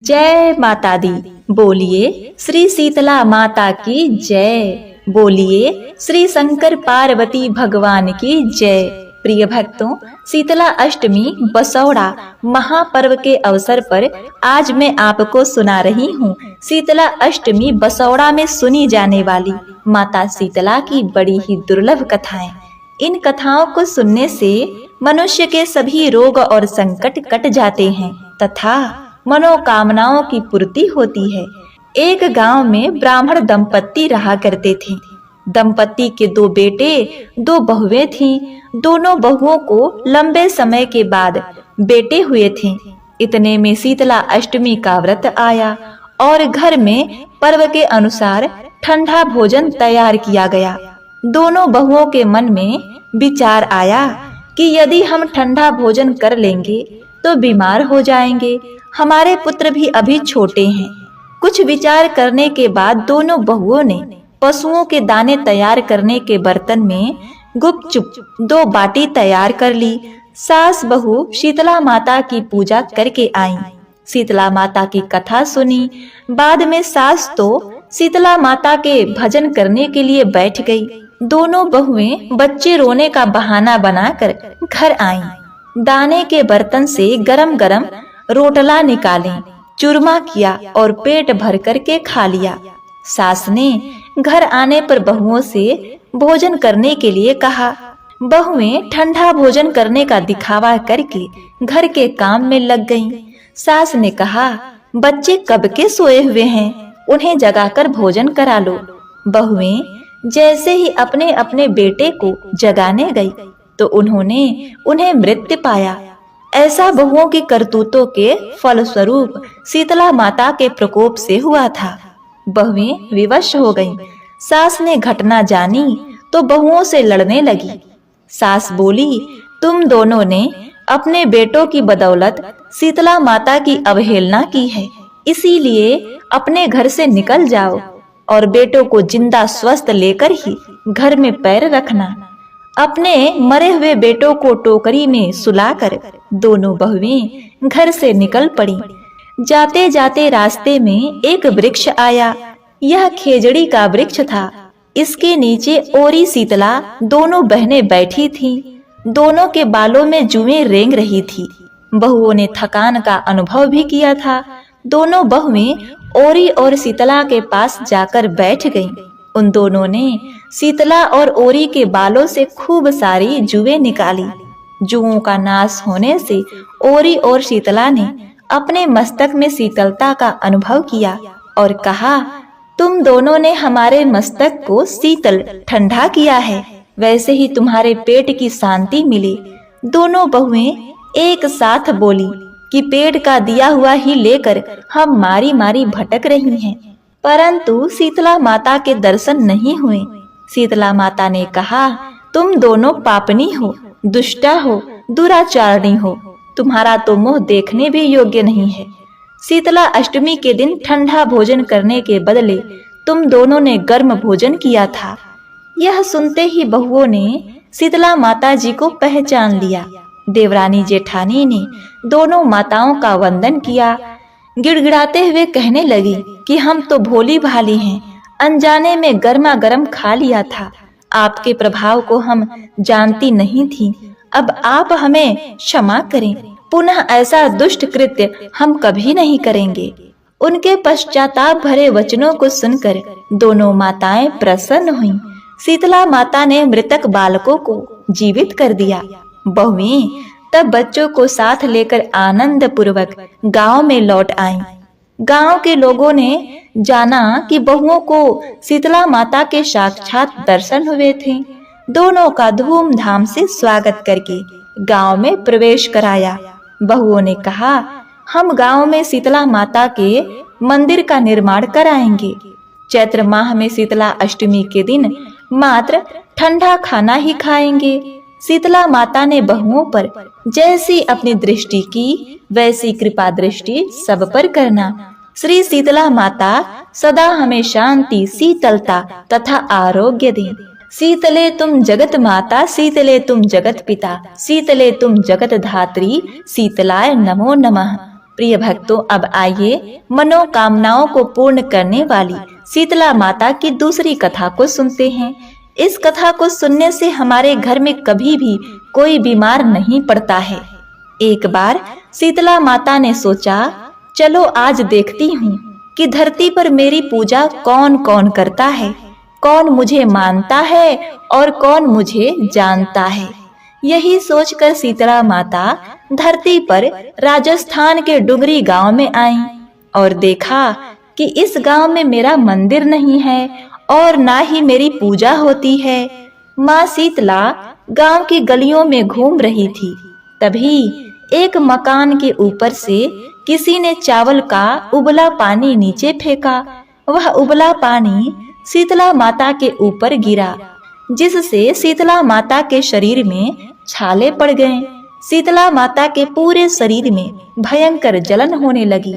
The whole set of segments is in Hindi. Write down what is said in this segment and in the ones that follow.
जय माता दी। बोलिए श्री शीतला माता की जय। बोलिए श्री शंकर पार्वती भगवान की जय। प्रिय भक्तों, शीतला अष्टमी बसौड़ा महापर्व के अवसर पर आज मैं आपको सुना रही हूँ शीतला अष्टमी बसौड़ा में सुनी जाने वाली माता शीतला की बड़ी ही दुर्लभ कथाएं। इन कथाओं को सुनने से मनुष्य के सभी रोग और संकट कट जाते हैं तथा मनोकामनाओं की पूर्ति होती है। एक गांव में ब्राह्मण दंपत्ति रहा करते थे। दंपत्ति के 2 बेटे 2 बहुएं थीं। दोनों बहुओं को लंबे समय के बाद बेटे हुए थे। इतने में शीतला अष्टमी का व्रत आया और घर में पर्व के अनुसार ठंडा भोजन तैयार किया गया। दोनों बहुओं के मन में विचार आया कि यदि हम ठंडा भोजन कर लेंगे तो बीमार हो जाएंगे। हमारे पुत्र भी अभी छोटे हैं। कुछ विचार करने के बाद दोनों बहुओं ने पशुओं के दाने तैयार करने के बर्तन में गुपचुप 2 बाटी तैयार कर ली। सास बहू शीतला माता की पूजा करके आईं। शीतला माता की कथा सुनी। बाद में सास तो शीतला माता के भजन करने के लिए बैठ गई। दोनों बहुएं बच्चे रोने का बहाना बनाकर घर आईं। दाने के बर्तन से गरम गरम रोटला निकाले, चूरमा किया और पेट भर करके खा लिया। सास ने घर आने पर बहुओं से भोजन करने के लिए कहा। बहुएं ठंडा भोजन करने का दिखावा करके घर के काम में लग गईं। सास ने कहा, बच्चे कब के सोए हुए हैं, उन्हें जगाकर भोजन करा लो। बहुएं जैसे ही अपने अपने बेटे को जगाने गई तो उन्होंने उन्हें मृत पाया। ऐसा बहुओं की करतूतों के फलस्वरूप शीतला माता के प्रकोप से हुआ था। बहुएं विवश हो गईं। सास ने घटना जानी तो बहुओं से लड़ने लगी। सास बोली, तुम दोनों ने अपने बेटों की बदौलत शीतला माता की अवहेलना की है, इसीलिए अपने घर से निकल जाओ और बेटों को जिंदा स्वस्थ लेकर ही घर में पैर रखना। अपने मरे हुए बेटों को टोकरी में सुलाकर दोनों बहुएं घर से निकल पड़ी। जाते जाते रास्ते में एक वृक्ष आया। यह खेजड़ी का वृक्ष था। इसके नीचे ओरी शीतला दोनों बहनें बैठी थीं। दोनों के बालों में जुएं रेंग रही थी। बहुओं ने थकान का अनुभव भी किया था। दोनों बहुएं ओरी और शीतला के पास जाकर बैठ गईं। उन दोनों ने शीतला और ओरी के बालों से खूब सारी जुएं निकाली। जुओं का नाश होने से ओरी और शीतला ने अपने मस्तक में शीतलता का अनुभव किया और कहा, तुम दोनों ने हमारे मस्तक को शीतल ठंडा किया है, वैसे ही तुम्हारे पेट की शांति मिले। दोनों बहुएं एक साथ बोली कि पेट का दिया हुआ ही लेकर हम मारी मारी भटक रही हैं, परंतु शीतला माता के दर्शन नहीं हुए। शीतला माता ने कहा, तुम दोनों पापनी हो, दुष्टा हो, दुराचारणी हो, तुम्हारा तो मुंह देखने भी योग्य नहीं है। शीतला अष्टमी के दिन ठंडा भोजन करने के बदले तुम दोनों ने गर्म भोजन किया था। यह सुनते ही बहुओं ने शीतला माता जी को पहचान लिया। देवरानी जेठानी ने दोनों माताओं का वंदन किया। गिड़गिड़ाते हुए कहने लगी कि हम तो भोली भाली हैं, अनजाने में गर्मा गर्म खा लिया था। आपके प्रभाव को हम जानती नहीं थी। अब आप हमें क्षमा करें, पुनः ऐसा दुष्ट कृत्य हम कभी नहीं करेंगे। उनके पश्चाताप भरे वचनों को सुनकर दोनों माताएं प्रसन्न हुईं। शीतला माता ने मृतक बालकों को जीवित कर दिया। बहुएं तब बच्चों को साथ लेकर आनंद पूर्वक गांव में लौट आईं। गांव के लोगों ने जाना कि बहुओं को शीतला माता के साक्षात दर्शन हुए थे। दोनों का धूमधाम से स्वागत करके गांव में प्रवेश कराया। बहुओं ने कहा, हम गांव में शीतला माता के मंदिर का निर्माण कराएंगे। चैत्र माह में शीतला अष्टमी के दिन मात्र ठंडा खाना ही खाएंगे। शीतला माता ने बहुओं पर जैसी अपनी दृष्टि की वैसी कृपा दृष्टि सब पर करना। श्री शीतला माता सदा हमें शांति, शीतलता तथा आरोग्य दें। शीतले तुम जगत माता, शीतले तुम जगत पिता, शीतले तुम जगत धात्री, शीतलाय नमो नमः। प्रिय भक्तों, अब आइए मनोकामनाओं को पूर्ण करने वाली शीतला माता की दूसरी कथा को सुनते हैं। इस कथा को सुनने से हमारे घर में कभी भी कोई बीमार नहीं पड़ता है। एक बार शीतला माता ने सोचा, चलो आज देखती हूँ कि धरती पर मेरी पूजा कौन कौन करता है, कौन मुझे मानता है और कौन मुझे जानता है। यही सोचकर शीतला माता धरती पर राजस्थान के डुगरी गांव में आई और देखा कि इस गांव में मेरा मंदिर नहीं है और ना ही मेरी पूजा होती है। माँ शीतला गांव की गलियों में घूम रही थी। तभी एक मकान के ऊपर से किसी ने चावल का उबला पानी नीचे फेंका। वह उबला पानी शीतला माता के ऊपर गिरा, जिससे शीतला माता के शरीर में छाले पड़ गए। शीतला माता के पूरे शरीर में भयंकर जलन होने लगी।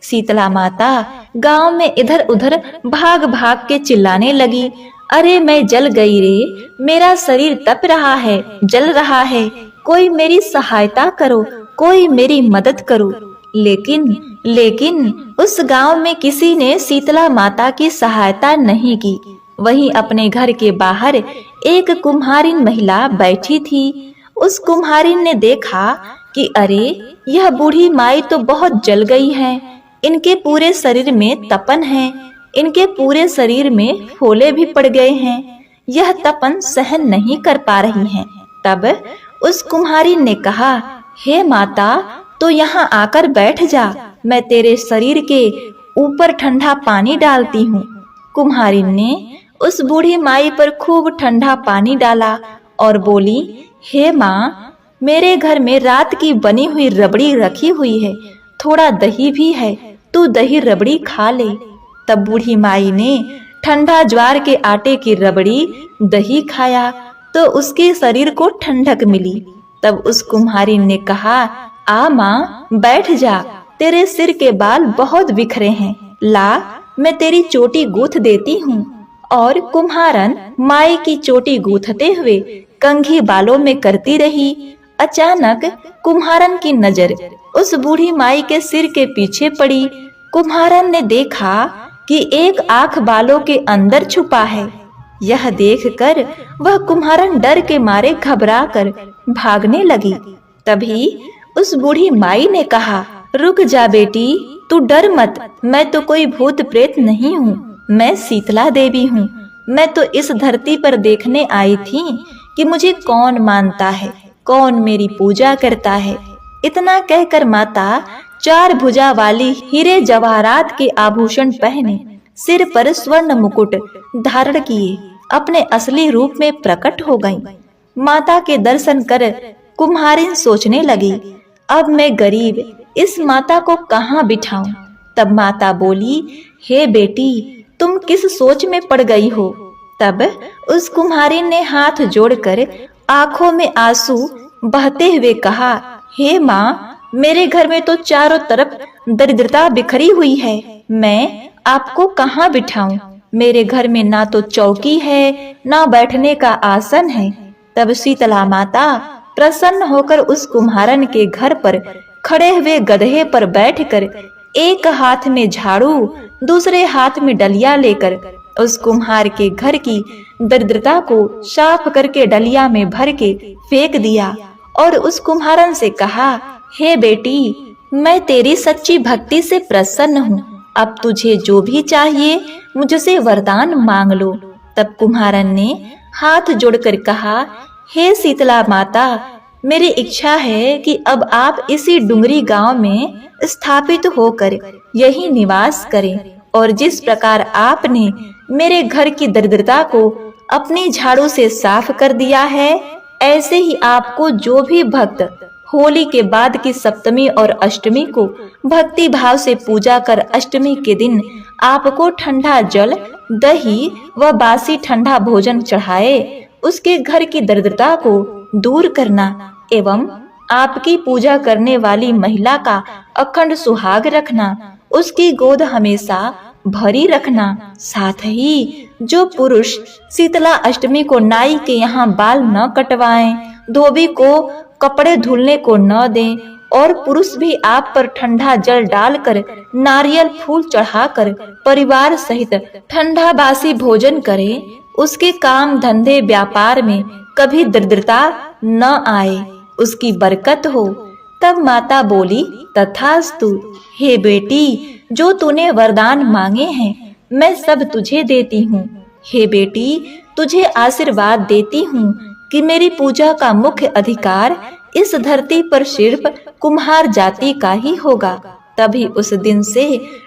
शीतला माता गांव में इधर उधर भाग भाग के चिल्लाने लगी, अरे मैं जल गई रे, मेरा शरीर तप रहा है, जल रहा है, कोई मेरी सहायता करो, कोई मेरी मदद करो। लेकिन उस गांव में किसी ने शीतला माता की सहायता नहीं की। वहीं अपने घर के बाहर एक कुम्हारिन महिला बैठी थी। उस कुम्हारिन ने देखा कि अरे यह बूढ़ी माई तो बहुत जल गई है, इनके पूरे शरीर में तपन है, इनके पूरे शरीर में फोले भी पड़ गए हैं, यह तपन सहन नहीं कर पा रही हैं। तब उस कुम्हारिन ने कहा, हे माता, तो यहाँ आकर बैठ जा, मैं तेरे शरीर के ऊपर ठंडा पानी डालती हूँ। कुम्हारिन ने उस बूढ़ी माई पर खूब ठंडा पानी डाला और बोली, हे माँ, मेरे घर में रात की बनी हुई रबड़ी रखी हुई है, थोड़ा दही भी है, तू दही रबड़ी खा ले। तब बूढ़ी माई ने ठंडा ज्वार के आटे की रबड़ी दही खाया तो उसके शरीर को ठंडक मिली। तब उस कुम्हारिन ने कहा, आ माँ, बैठ जा, तेरे सिर के बाल बहुत बिखरे हैं, ला मैं तेरी चोटी गूंथ देती हूँ। और कुम्हारन माई की चोटी गूंथते हुए कंघी बालों में करती रही। अचानक कुम्हारन की नजर उस बूढ़ी माई के सिर के पीछे पड़ी। कुम्हारन ने देखा कि एक आंख बालों के अंदर छुपा है। यह देखकर वह कुम्हारन डर के मारे घबरा कर भागने लगी। तभी उस बूढ़ी माई ने कहा, रुक जा बेटी, तू डर मत, मैं तो कोई भूत प्रेत नहीं हूँ, मैं शीतला देवी हूँ। मैं तो इस धरती पर देखने आई थी कि मुझे कौन मानता है, कौन मेरी पूजा करता है। इतना कहकर माता 4 भुजा वाली हीरे जवाहरात के आभूषण पहने, सिर पर स्वर्ण मुकुट धारण किए, अपने असली रूप में प्रकट हो गईं। माता के दर्शन कर कुम्हारिन सोचने लगी, अब मैं गरीब इस माता को कहाँ बिठाऊं। तब माता बोली, हे बेटी, तुम किस सोच में पड़ गई हो। तब उस कुम्हारिन ने हाथ जोड़कर आंखों में आंसू बहते हुए कहा, हे माँ, मेरे घर में तो चारों तरफ दरिद्रता बिखरी हुई है, मैं आपको कहाँ बिठाऊं। मेरे घर में ना तो चौकी है, ना बैठने का आसन है। तब शीतला माता प्रसन्न होकर उस कुम्हारन के घर पर खड़े हुए गधे पर बैठकर एक हाथ में झाड़ू, दूसरे हाथ में डलिया लेकर उस कुम्हार के घर की दरिद्रता को साफ करके डलिया में भर के फेंक दिया और उस कुम्हारन से कहा, हे बेटी, मैं तेरी सच्ची भक्ति से प्रसन्न हूँ, अब तुझे जो भी चाहिए मुझसे वरदान मांग लो। तब कुम्हारन ने हाथ जोड़कर कहा, हे शीतला माता, मेरी इच्छा है कि अब आप इसी डुंगरी गांव में स्थापित होकर यही निवास करें और जिस प्रकार आपने मेरे घर की दरिद्रता को अपनी झाड़ू से साफ कर दिया है, ऐसे ही आपको जो भी भक्त होली के बाद की सप्तमी और अष्टमी को भक्ति भाव से पूजा कर अष्टमी के दिन आपको ठंडा जल, दही व बासी ठंडा भोजन चढ़ाए, उसके घर की दरिद्रता को दूर करना एवं आपकी पूजा करने वाली महिला का अखंड सुहाग रखना, उसकी गोद हमेशा भरी रखना। साथ ही जो पुरुष शीतला अष्टमी को नाई के यहाँ बाल न कटवाएं, धोबी को कपड़े धुलने को न दें और पुरुष भी आप पर ठंडा जल डालकर, नारियल फूल चढ़ाकर परिवार सहित ठंडा बासी भोजन करे, उसके काम धंधे व्यापार में कभी दरिद्रता न आए, उसकी बरकत हो। तब माता बोली, तथास्तु। हे बेटी, जो तूने वरदान मांगे हैं मैं सब तुझे देती हूँ। हे बेटी, तुझे आशीर्वाद देती हूँ कि मेरी पूजा का मुख्य अधिकार इस धरती पर सिर्फ कुम्हार जाति का ही होगा। तभी उस दिन से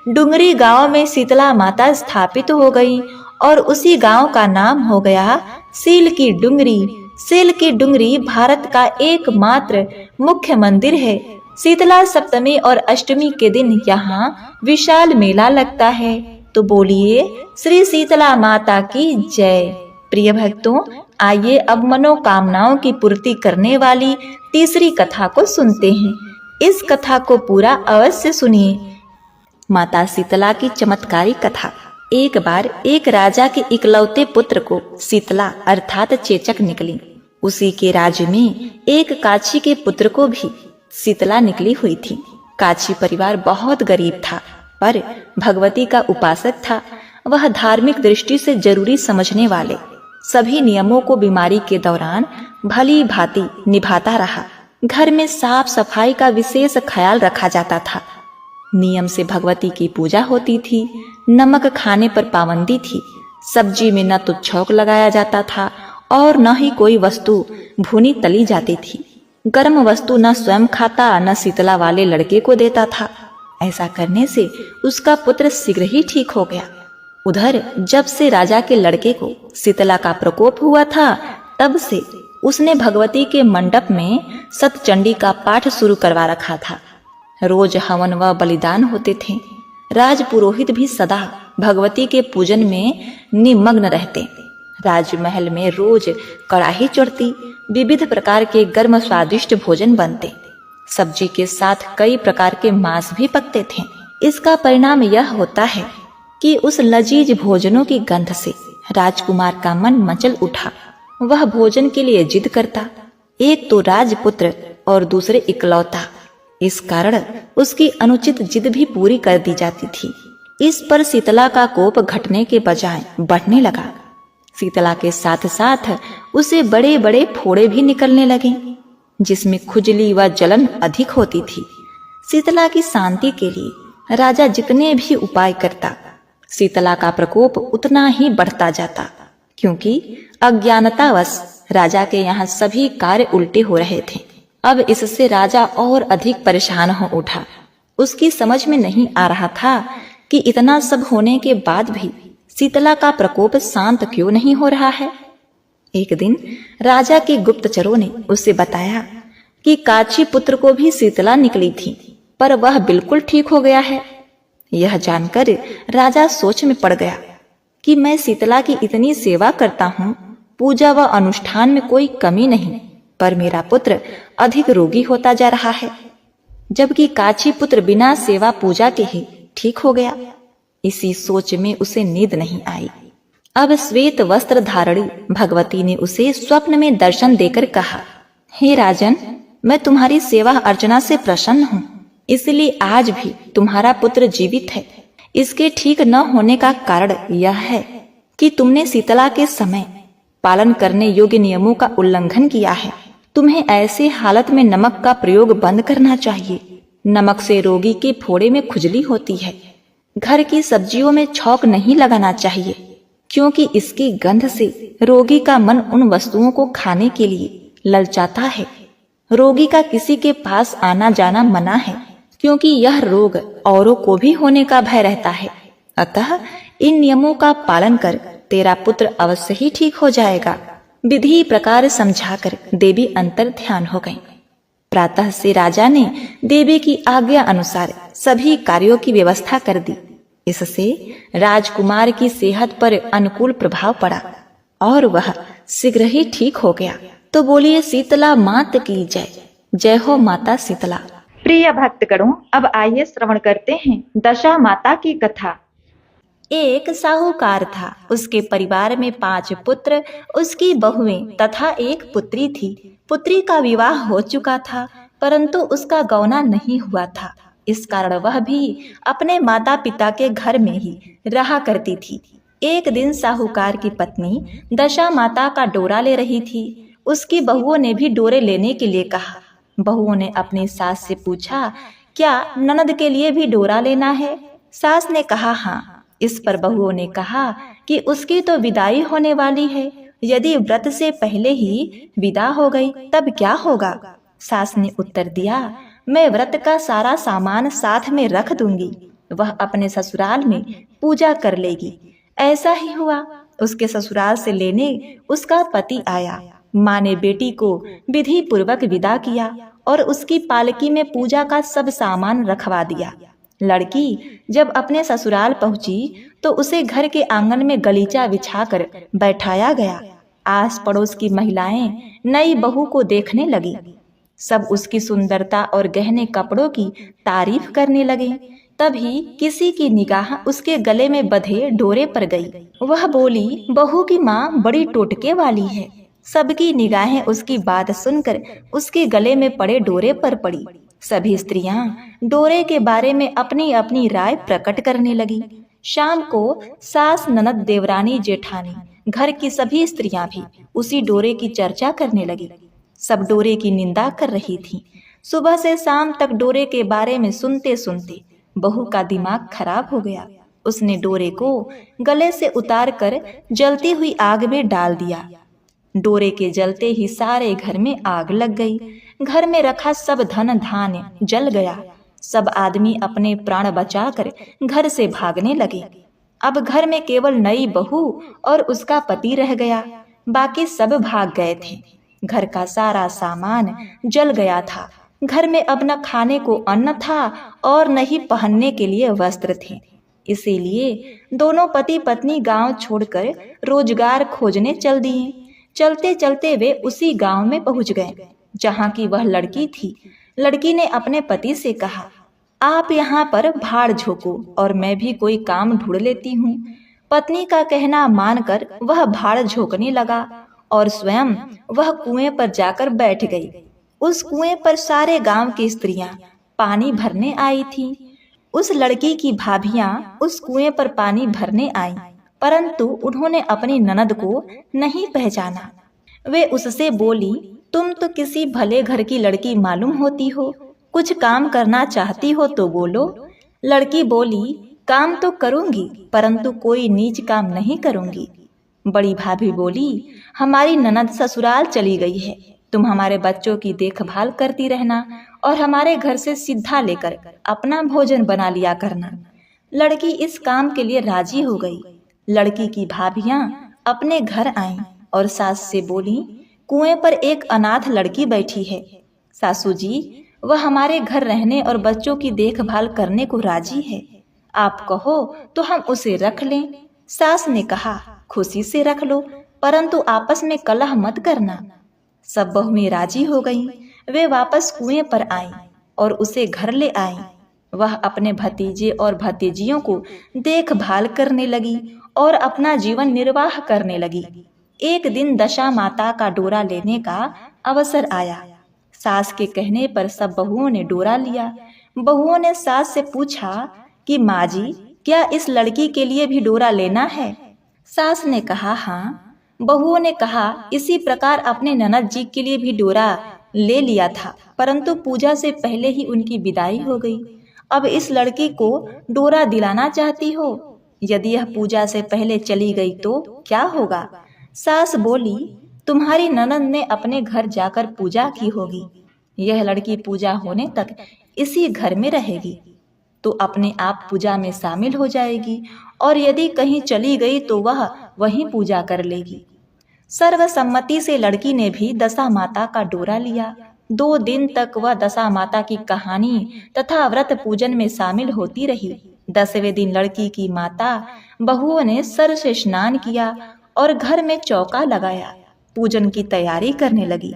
डुंगरी गांव में शीतला माता स्थापित हो गई और उसी गांव का नाम हो गया सील की डुंगरी। सील की डुंगरी भारत का एकमात्र मुख्य मंदिर है। शीतला सप्तमी और अष्टमी के दिन यहाँ विशाल मेला लगता है। तो बोलिए श्री शीतला माता की जय। प्रिय भक्तों, आइए अब मनोकामनाओं की पूर्ति करने वाली तीसरी कथा को सुनते हैं। इस कथा को पूरा अवश्य सुनिए। माता शीतला की चमत्कारी कथा। एक बार एक राजा के इकलौते पुत्र को शीतला अर्थात चेचक निकली। उसी के राज्य में एक काछी के पुत्र को भी शीतला निकली हुई थी। काछी परिवार बहुत गरीब था, पर भगवती का उपासक था। वह धार्मिक दृष्टि से जरूरी समझने वाले सभी नियमों को बीमारी के दौरान भली भांति निभाता रहा। घर में साफ सफाई का विशेष ख्याल रखा जाता था। नियम से भगवती की पूजा होती थी। नमक खाने पर पाबंदी थी। सब्जी में न तो छौंक लगाया जाता था और न ही कोई वस्तु भुनी तली जाती थी। गर्म वस्तु न स्वयं खाता न शीतला वाले लड़के को देता था। ऐसा करने से उसका पुत्र शीघ्र ही ठीक हो गया। उधर जब से राजा के लड़के को शीतला का प्रकोप हुआ था, तब से उसने भगवती के मंडप में सतचंडी का पाठ शुरू करवा रखा था। रोज हवन व बलिदान होते थे। राज पुरोहित भी सदा भगवती के पूजन में निमग्न रहते। राजमहल में रोज कड़ाही चढ़ती, विविध प्रकार के गर्म स्वादिष्ट भोजन बनते। सब्जी के साथ कई प्रकार के मांस भी पकते थे। इसका परिणाम यह होता है कि उस लजीज भोजनों की गंध से राजकुमार का मन मचल उठा। वह भोजन के लिए जिद करता। एक तो राजपुत्र और दूसरे इकलौता। इस कारण उसकी अनुचित जिद भी पूरी कर दी जाती थी। इस पर शीतला का कोप घटने के बजाय बढ़ने लगा। शीतला के साथ साथ उसे बड़े बड़े फोड़े भी निकलने लगे, जिसमें खुजली व जलन अधिक होती थी। शीतला की शांति के लिए राजा जितने भी उपाय करता, शीतला का प्रकोप उतना ही बढ़ता जाता, क्योंकि अज्ञानतावश राजा के यहाँ सभी कार्य उल्टे हो रहे थे। अब इससे राजा और अधिक परेशान हो उठा। उसकी समझ में नहीं आ रहा था कि इतना सब होने के बाद भी शीतला का प्रकोप शांत क्यों नहीं हो रहा है। एक दिन राजा के गुप्तचरों ने उसे बताया कि काछी पुत्र को भी शीतला निकली थी, पर वह बिल्कुल ठीक हो गया है। यह जानकर राजा सोच में पड़ गया कि मैं शीतला की इतनी सेवा करता हूँ, पूजा व अनुष्ठान में कोई कमी नहीं, पर मेरा पुत्र अधिक रोगी होता जा रहा है, जबकि काछी पुत्र बिना सेवा पूजा के ही ठीक हो गया। इसी सोच में उसे नींद नहीं आई। अब श्वेत वस्त्र धारणी भगवती ने उसे स्वप्न में दर्शन देकर कहा, हे राजन, मैं तुम्हारी सेवा अर्चना से प्रसन्न हूँ, इसलिए आज भी तुम्हारा पुत्र जीवित है। इसके ठीक न होने का कारण यह है कि तुमने शीतला के समय पालन करने योग्य नियमों का उल्लंघन किया है। तुम्हें ऐसे हालत में नमक का प्रयोग बंद करना चाहिए। नमक से रोगी के फोड़े में खुजली होती है। घर की सब्जियों में छौंक नहीं लगाना चाहिए, क्योंकि इसकी गंध से रोगी का मन उन वस्तुओं को खाने के लिए ललचाता है। रोगी का किसी के पास आना जाना मना है, क्योंकि यह रोग औरों को भी होने का भय रहता है। अतः इन नियमों का पालन कर तेरा पुत्र अवश्य ही ठीक हो जाएगा। विधि प्रकार समझाकर देवी अंतर ध्यान हो गईं। प्रातः से राजा ने देवी की आज्ञा अनुसार सभी कार्यों की व्यवस्था कर दी। इससे राजकुमार की सेहत पर अनुकूल प्रभाव पड़ा और वह शीघ्र ही ठीक हो गया। तो बोलिए शीतला मात की जय। जय हो माता शीतला। प्रिय भक्तगणों, अब आइए श्रवण करते हैं दशा माता की कथा। एक साहूकार था। उसके परिवार में 5 पुत्र, उसकी बहुएं तथा एक पुत्री थी। पुत्री का विवाह हो चुका था। परंतु उसका गौना नहीं हुआ था। इस कारण वह भी अपने माता पिता के घर में ही रहा करती थी। एक दिन साहूकार की पत्नी दशा माता का डोरा ले रही थी। उसकी बहुओं ने भी डोरे लेने के लिए कहा। बहुओं ने अपनी सास से पूछा, क्या ननद के लिए भी डोरा लेना है? सास ने कहा हाँ। इस पर बहुओं ने कहा कि उसकी तो विदाई होने वाली है, यदि व्रत से पहले ही विदा हो गई तब क्या होगा? सास ने उत्तर दिया, मैं व्रत का सारा सामान साथ में रख दूंगी, वह अपने ससुराल में पूजा कर लेगी। ऐसा ही हुआ। उसके ससुराल से लेने उसका पति आया। माँ ने बेटी को विधि पूर्वक विदा किया और उसकी पालकी में पूजा का सब सामान रखवा दिया। लड़की जब अपने ससुराल पहुंची तो उसे घर के आंगन में गलीचा बिछाकर बैठाया गया। आस पड़ोस की महिलाएं नई बहू को देखने लगी। सब उसकी सुंदरता और गहने कपड़ों की तारीफ करने लगे। तभी किसी की निगाह उसके गले में बंधे डोरे पर गई। वह बोली, बहू की माँ बड़ी टोटके वाली है। सबकी निगाहें उसकी बात सुनकर उसके गले में पड़े डोरे पर पड़ी। सभी स्त्रियां डोरे के बारे में अपनी अपनी राय प्रकट करने लगी। शाम को सास, ननद, देवरानी, जेठानी, घर की सभी स्त्रियां भी उसी डोरे की चर्चा करने लगी। सब डोरे की निंदा कर रही थीं। सुबह से शाम तक डोरे के बारे में सुनते सुनते बहू का दिमाग खराब हो गया। उसने डोरे को गले से उतार कर जलती हुई आग में डाल दिया। डोरे के जलते ही सारे घर में आग लग गई। घर में रखा सब धन धान्य जल गया। सब आदमी अपने प्राण बचाकर घर से भागने लगे। अब घर में केवल नई बहू और उसका पति रह गया। बाकी सब भाग गए थे। घर का सारा सामान जल गया था। घर में अब न खाने को अन्न था और न ही पहनने के लिए वस्त्र थे। इसीलिए दोनों पति पत्नी गांव छोड़कर रोजगार खोजने चल दिए। चलते चलते वे उसी गांव में पहुंच गए जहां की वह लड़की थी। लड़की ने अपने पति से कहा, आप यहाँ पर भाड़ झोंको और मैं भी कोई काम ढूंढ लेती हूँ। पत्नी का कहना मानकर वह भाड़ झोंकने लगा और स्वयं वह कुएं पर जाकर बैठ गई। उस कुएं पर सारे गांव की स्त्रियां पानी भरने आई थीं। उस लड़की की भाभियां उस कुएं पर पानी भरने आईं, परंतु उन्होंने अपनी ननद को नहीं पहचाना। वे उससे बोली, तुम तो किसी भले घर की लड़की मालूम होती हो, कुछ काम करना चाहती हो तो बोलो। लड़की बोली, काम तो करूंगी परंतु कोई नीच काम नहीं करूंगी। बड़ी भाभी बोली, हमारी ननद ससुराल चली गई है, तुम हमारे बच्चों की देखभाल करती रहना और हमारे घर से सीधा लेकर अपना भोजन बना लिया करना। लड़की इस काम के लिए राजी हो गई। लड़की की भाभियां अपने घर आईं और सास से बोली, कुएं पर एक अनाथ लड़की बैठी है। सासू जी, वह हमारे घर रहने और बच्चों की देखभाल करने को राजी है। आप कहो तो हम उसे रख लें। सास ने कहा, खुशी से रख लो, परंतु आपस में कलह मत करना। सब बहुएं राजी हो गईं। वे वापस कुएं पर आईं और उसे घर ले आईं। वह अपने भतीजे और भतीजियों को देखभाल करने लगी और अपना जीवन निर्वाह करने लगी। एक दिन दशा माता का डोरा लेने का अवसर आया। सास के कहने पर सब बहुओं ने डोरा लिया। बहुओं ने सास से पूछा कि माँ जी, क्या इस लड़की के लिए भी डोरा लेना है? सास ने कहा हाँ। बहुओं ने कहा, इसी प्रकार अपने ननद जी के लिए भी डोरा ले लिया था, परंतु पूजा से पहले ही उनकी विदाई हो गई। अब इस लड़की को डोरा दिलाना चाहती हो? यदि यह पूजा से पहले चली गई तो क्या होगा? सास बोली, तुम्हारी ननद ने अपने घर जाकर पूजा की होगी। यह लड़की पूजा होने तक इसी घर में रहेगी तो अपने आप पूजा में शामिल हो जाएगी और यदि कहीं चली गई तो वह वहीं पूजा कर लेगी। सर्वसम्मति से लड़की ने भी दशा माता का डोरा लिया। 2 दिन तक वह दशा माता की कहानी तथा व्रत पूजन में शामिल होती रही। 10वें दिन लड़की की माता बहुओं ने सर से स्नान किया और घर में चौका लगाया, पूजन की तैयारी करने लगी।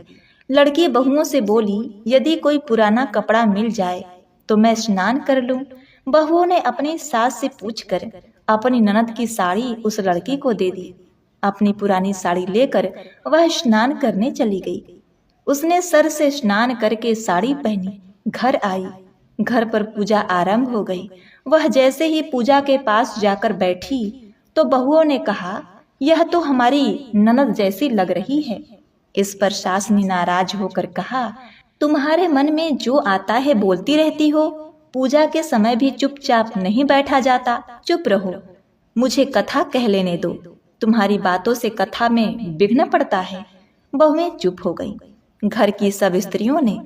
लड़की बहुओं से बोली, यदि कोई पुराना कपड़ा मिल जाए तो मैं स्नान कर लूं। बहुओं ने अपनी सास से पूछकर अपनी ननद की साड़ी उस लड़की को दे दी। अपनी पुरानी साड़ी लेकर वह स्नान करने चली गई। उसने सर से स्नान करके साड़ी पहनी, घर आई। घर पर पूजा आरंभ हो गई। वह जैसे ही पूजा के पास जाकर बैठी तो बहुओं ने कहा, यह तो हमारी ननद जैसी लग रही है। इस पर सास ने नाराज होकर कहा, तुम्हारे मन में जो आता है बोलती रहती हो, पूजा के समय भी चुपचाप नहीं बैठा जाता। चुप रहो, मुझे कथा कह लेने दो, तुम्हारी बातों से कथा में विघ्न पड़ता है। बहुएं चुप हो गईं। घर की सब स्त्रियों ने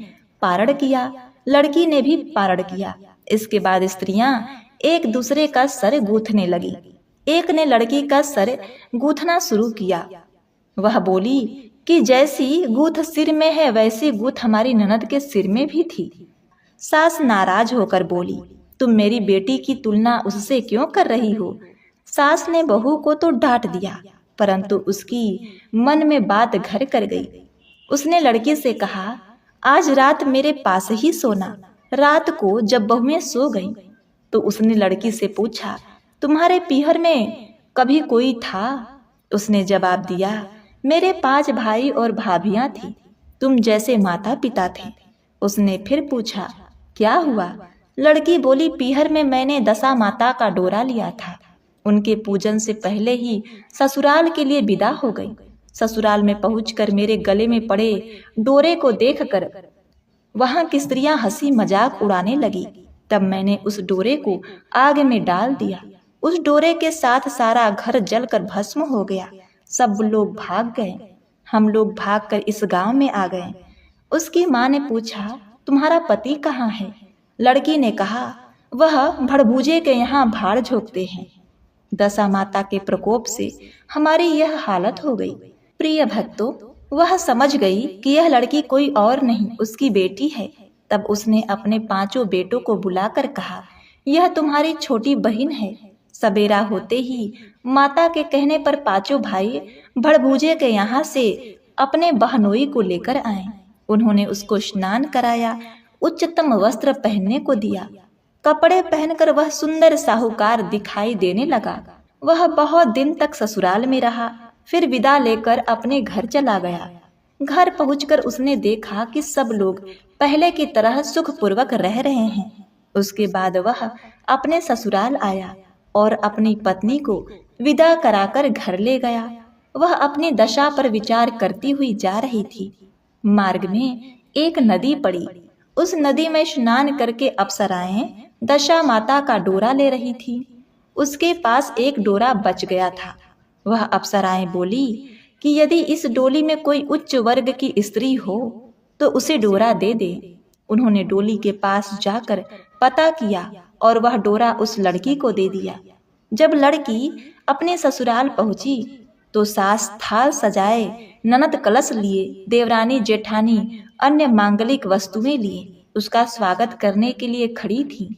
पारण किया, लड़की ने भी पारण किया। इसके बाद स्त्रियां एक दूसरे का सर गूंथने लगी। एक ने लड़की का सर गूंथना शुरू किया। वह बोली कि जैसी गूंथ सिर में है वैसी गूंथ हमारी ननद के सिर में भी थी। सास नाराज होकर बोली, तुम मेरी बेटी की तुलना उससे क्यों कर रही हो? सास ने बहू को तो डांट दिया, परंतु उसकी मन में बात घर कर गई। उसने लड़की से कहा, आज रात मेरे पास ही सोना। रात को जब बहुएं सो गईं, तो उसने लड़की से पूछा, तुम्हारे पीहर में कभी कोई था? उसने जवाब दिया, मेरे 5 भाई और भाभियां थी, तुम जैसे माता पिता थे। उसने फिर पूछा, क्या हुआ? लड़की बोली, पीहर में मैंने दशा माता का डोरा लिया था। उनके पूजन से पहले ही ससुराल के लिए विदा हो गई। ससुराल में पहुंचकर मेरे गले में पड़े डोरे को देखकर वहां की स्त्रियां हंसी मजाक उड़ाने लगी। तब मैंने उस डोरे को आग में डाल दिया। उस डोरे के साथ सारा घर जलकर भस्म हो गया। सब लोग भाग गए। हम लोग भागकर इस गांव में आ गए। उसकी माँ ने पूछा, तुम्हारा पति कहाँ है? लड़की ने कहा, वह भड़भूजे के यहाँ भाड़ झोंकते हैं। दशा माता के प्रकोप से हमारी यह हालत हो गई। प्रिय भक्तों, वह समझ गई कि यह लड़की कोई और नहीं उसकी बेटी है। तब उसने अपने 5 बेटों को बुलाकर कहा, यह तुम्हारी छोटी बहन है। सवेरा होते ही माता के कहने पर 5 भाई भड़भूजे के यहाँ से अपने बहनोई को लेकर आए। उन्होंने उसको स्नान कराया, उच्चतम वस्त्र पहनने को दिया। कपड़े पहनकर वह सुंदर साहूकार दिखाई देने लगा। वह बहुत दिन तक ससुराल में रहा, फिर विदा लेकर अपने घर चला गया। घर पहुंचकर उसने देखा कि सब लोग पहले की तरह सुखपूर्वक रह रहे हैं। उसके बाद वह अपने ससुराल आया और अपनी पत्नी को विदा कराकर घर ले गया। वह अपनी दशा पर विचार करती हुई जा रही थी। मार्ग में एक नदी पड़ी। उस नदी में स्नान करके अप्सराएं दशा माता का डोरा ले रही थी। उसके पास एक डोरा बच गया था। वह अप्सराएं बोली कि यदि इस डोली में कोई उच्च वर्ग की स्त्री हो तो उसे डोरा दे दे। उन्होंने डोली के पास जाकर पता किया और वह डोरा उस लड़की को दे दिया। जब लड़की अपने ससुराल पहुंची तो सास थाल सजाए, ननद कलश लिए, देवरानी जेठानी अन्य मांगलिक वस्तुएं लिए उसका स्वागत करने के लिए खड़ी थी।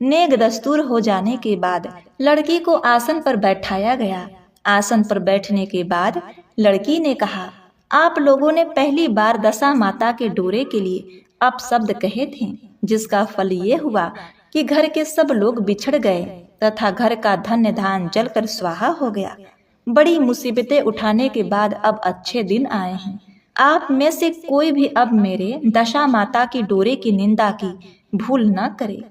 नेग दस्तूर हो जाने के बाद लड़की को आसन पर बैठाया गया। आसन पर बैठने के बाद लड़की ने कहा, आप लोगों ने पहली बार दशा माता के डोरे के लिए अपशब्द कहे थे, जिसका फल ये हुआ कि घर के सब लोग बिछड़ गए तथा घर का धन्य धान जलकर स्वाहा हो गया। बड़ी मुसीबतें उठाने के बाद अब अच्छे दिन आए हैं। आप में से कोई भी अब मेरे दशा माता की डोरे की निंदा की भूल न करे।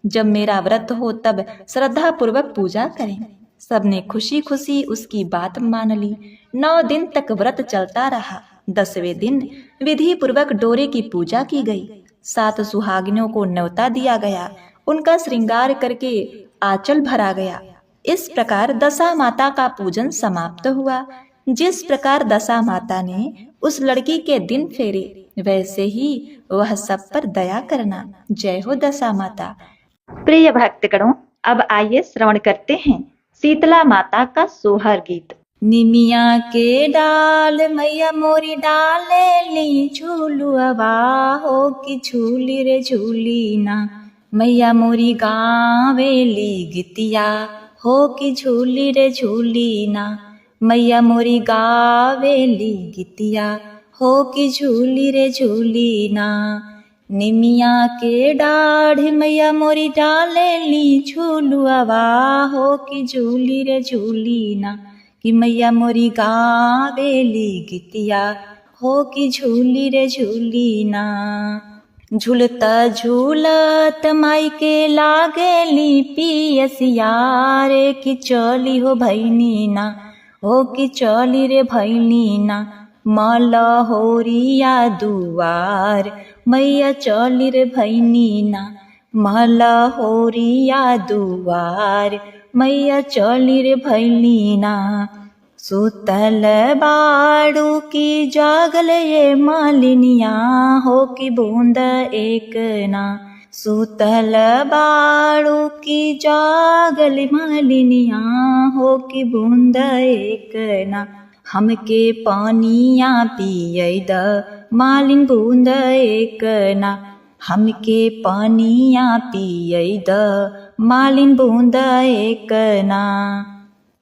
जब मेरा व्रत हो तब श्रद्धा पूर्वक पूजा करें। सबने खुशी खुशी उसकी बात मान ली। 9 दिन तक व्रत चलता रहा। 10वें दिन विधि पूर्वक डोरे की पूजा की गई। 7 सुहागिनों को न्योता दिया गया। उनका श्रृंगार करके आंचल भरा गया। इस प्रकार दशा माता का पूजन समाप्त हुआ। जिस प्रकार दशा माता ने उस लड़की के दिन फेरे, वैसे ही वह सब पर दया करना। जय हो दशा माता। प्रिय भक्तगणों, अब आइए श्रवण करते हैं शीतला माता का सोहर गीत। निमिया के डाल मैया मोरी डाले ली झूलुआ हो कि झूली रे झूली ना। मैया मोरी गावेली गितिया हो कि झूली रे झूली ना। मैया मोरी गावेली गितिया हो कि झूली रे झूली ना। निमिया के डाढ़ मैया मोरी डाले ली झूलुआ हो कि झूली रे झूली ना। कि मैया मोरी गावेली गितिया हो कि झूली रे झूली ना। झूलता झूलत माई के लागेली पियसिया रे कि चली हो भैनी ना, हो कि चली रे भैनी ना। मलहोरिया दुआर मैया चली रे भैनी ना, मलहोरिया दुआर मैया चली रे भैनी ना। सुतल बाड़ू की जागल ये मालिनिया, हो कि बूंद एक ना। सुतल बाड़ू की जागल मालिनिया, हो कि बूंद एक ना। हमके पानिया पियै द मालिन बूंद एक ना, हमके पानिया पियै द मालिन बूंद एक ना।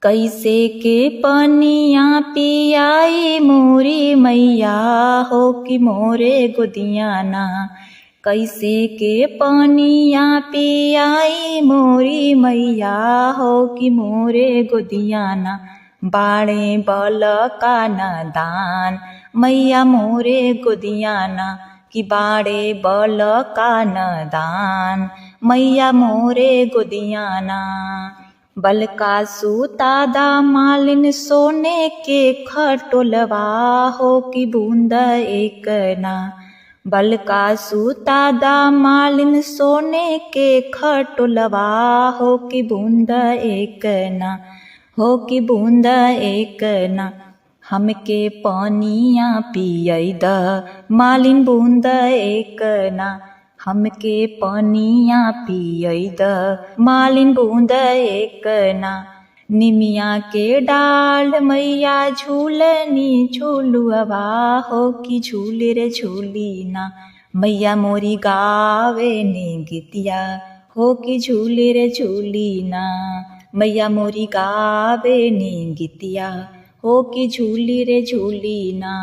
कैसे के पानिया पियाई मोरी मैया, हो कि मोरे गोदिया ना। कैसे के पानिया पियाई मोरी मैया, हो कि मोरे गोदिया ना। बाड़े बल का न दान मैया मोरे गोदिया ना, कि बाड़े बल का न दान मैया मोरे गोदिया ना। बलका सूता दा मालिन सोने के खटोलवा, हो कि बूंद एक ना। बलका सूता दा मालिन सोने के खटोलवा, हो कि बूंद एक ना, हो कि बूंद एक ना। हमके पानिया पियै द मालिन बूंद एक ना, हमके पानिया पियै द मालिन बूंद एक ना। निमिया के डाल मैया झूलनी झूलुआ, हो कि झूले रे झूली ना। मैया मोरी गावे ने गीतिया, हो कि झूले रे झूली ना। मैया मोरी गावे ने गीतिया, हो कि झूली रे झूली ना।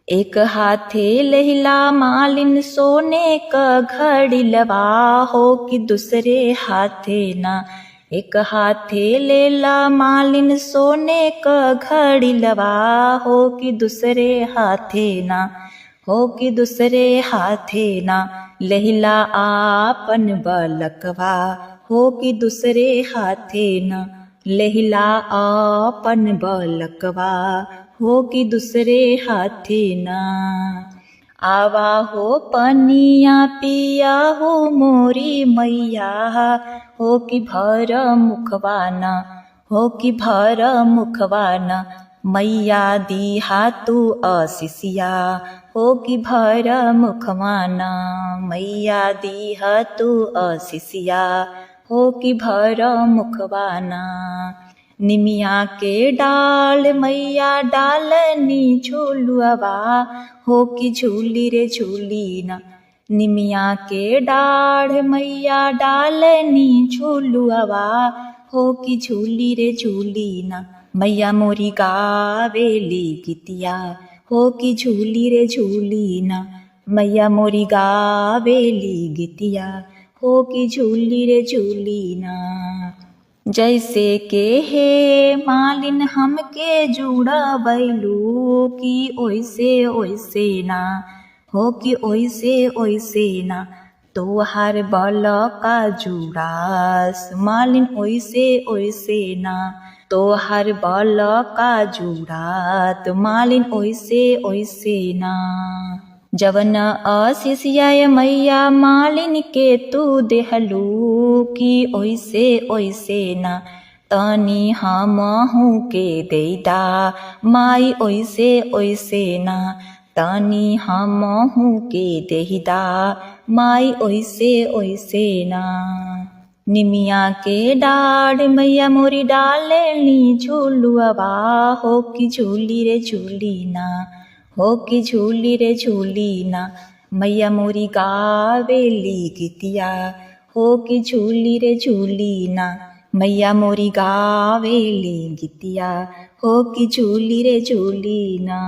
एक हाथे लहिला मालिन सोने का घड़िलवा, हो कि दूसरे हाथे ना। एक हाथे लेला मालिन सोने का घड़िलवा, हो कि दूसरे हाथे ना, हो कि दूसरे हाथे ना। लहिला आपन बलकवा, हो कि दूसरे हाथे ना। लहिला आपन बलकवा, हो कि दूसरे हाथे ना। आवा हो पनिया पिया हो मोरी मैया, हो कि भर मुखवाना, हो कि भर मुखवाना। मैया दिहा तू आशीषिया, हो कि भर मुखवाना। मैया दिहा तू आशीषिया, हो कि भर मुखवाना। निमिया के डाल मैया डालनी झूलुआ, हो कि झूली रे झूली ना। निमिया के डाढ़ मैया डालनी झूलुआ, हो कि झूली रे झूली ना। मैया मोरी गावेली गीतिया, हो कि झूली रे झूली ना। मैया मोरी गावेली गीतिया, हो कि झूली रे झूली ना। जैसे के हे मालिन हमके जुड़ा बैलू, कि ओइसे ओइसे ना, हो कि ओइसे ओइसे ना। तोहार बल का जुड़ास मालिन ओइसे ओइसे ना। तोहार बल का जुड़ात मालिन ओइसे ओइसे ना। जवन आशीषिया मैया मालिन के तू देहलू, कि ओइसे ओइसे ना। तनी हमहू के देदा माई ओइसे ओइसे ना। तनी हमहू के देदा माई ओइसे ओइसे ना। निमिया के डाढ़ मैया मोरी डालेली झूलुआ, हो कि झूली रे झूली ना। हो कि झूली रे झूली ना। मैया मोरी गावेली गीतिया, हो कि झूली रे झूली ना। मैया मोरी गावेली गीतिया, हो कि झूली रे झूली ना।